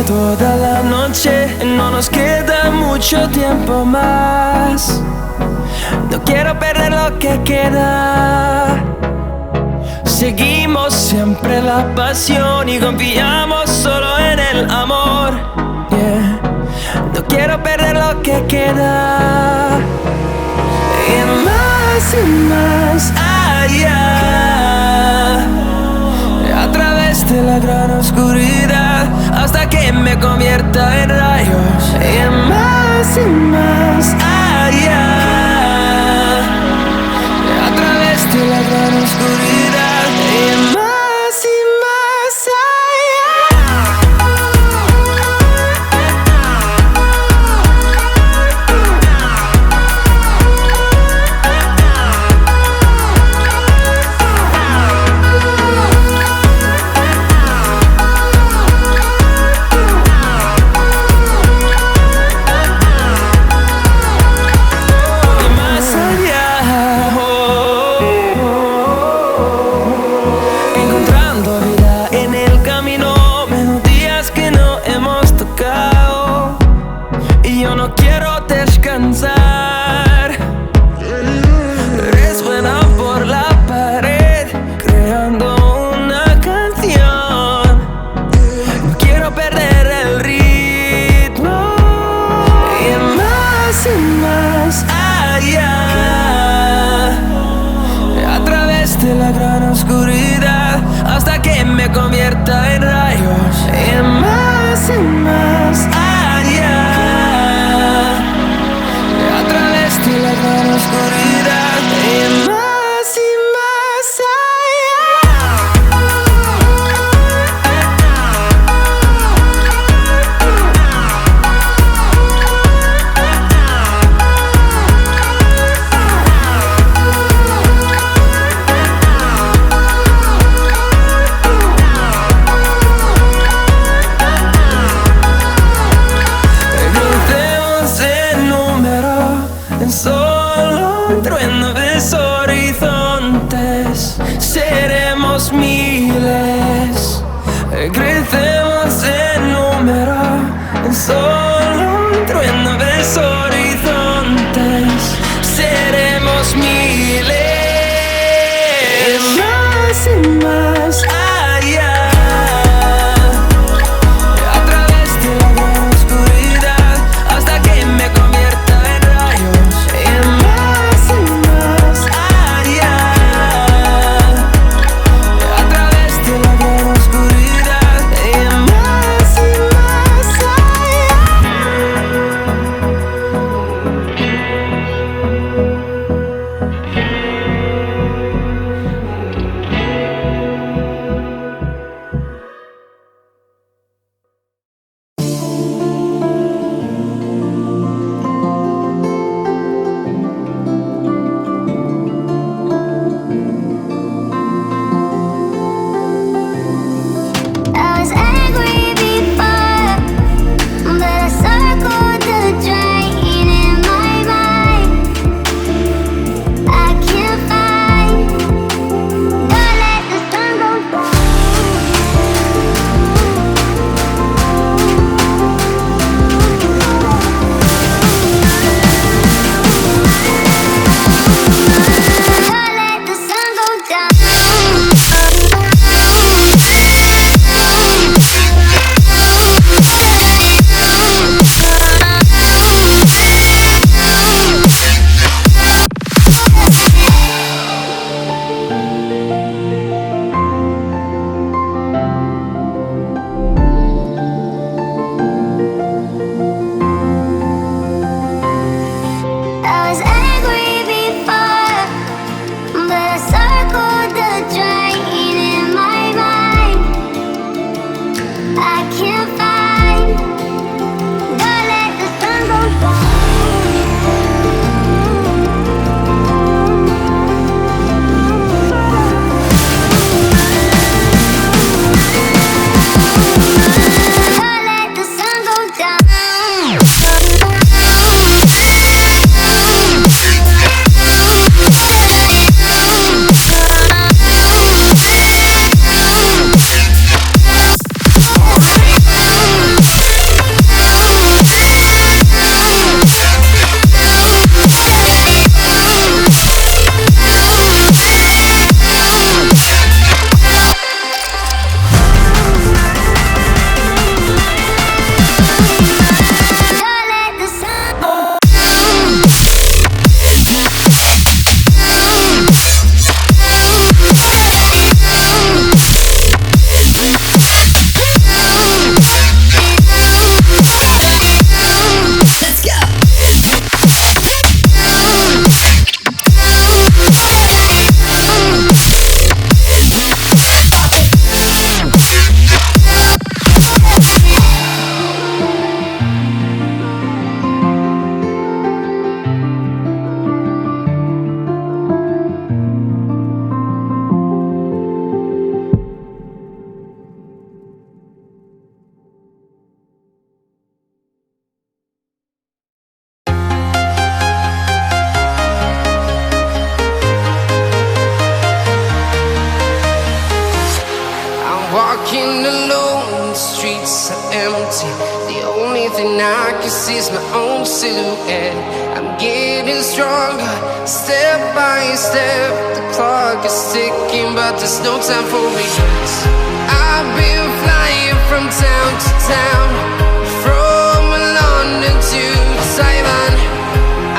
toda la noche, no nos queda mucho tiempo más. No quiero perder lo que queda. Seguimos siempre la pasión y confiamos solo en el amor. Yeah. No quiero perder lo que queda. Y más allá, a través de la gran oscuridad, hasta que me convierta en rayos. Y más allá, a través de la gran oscuridad. Y más descansar. Resuena por la pared, creando una canción. No quiero perder el ritmo. Y más allá, a través de la gran oscuridad, hasta que me convierta en rayos. Y más allá, la gran oscuridad. Y más solo un trueno de horizontes, seremos miles, crecemos en número, en solo un trueno de horizontes, seremos miles. Más allá, a través de la gran oscuridad, hasta que me convierta en rayos. thing I can see is my own silhouette. I'm getting stronger, step by step. The clock is ticking, but there's no time for regrets. I've been flying from town to town, from London to Taiwan.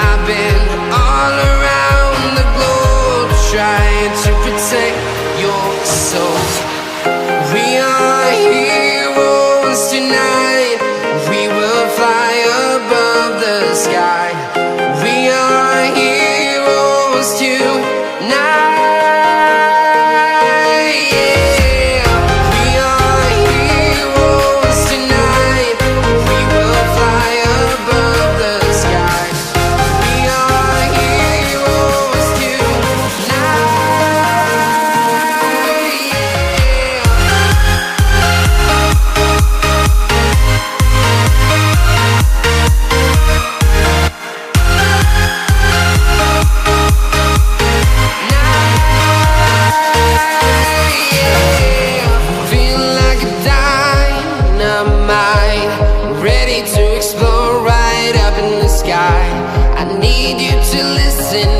I've been all around the globe, trying to protect your soul. We are heroes tonight. We will fly above the sky. We are heroes tonight. Yeah. We are heroes tonight. We will fly above the sky. We are heroes tonight. Feel like a dynamite, ready to explode right up in the sky. I need you to listen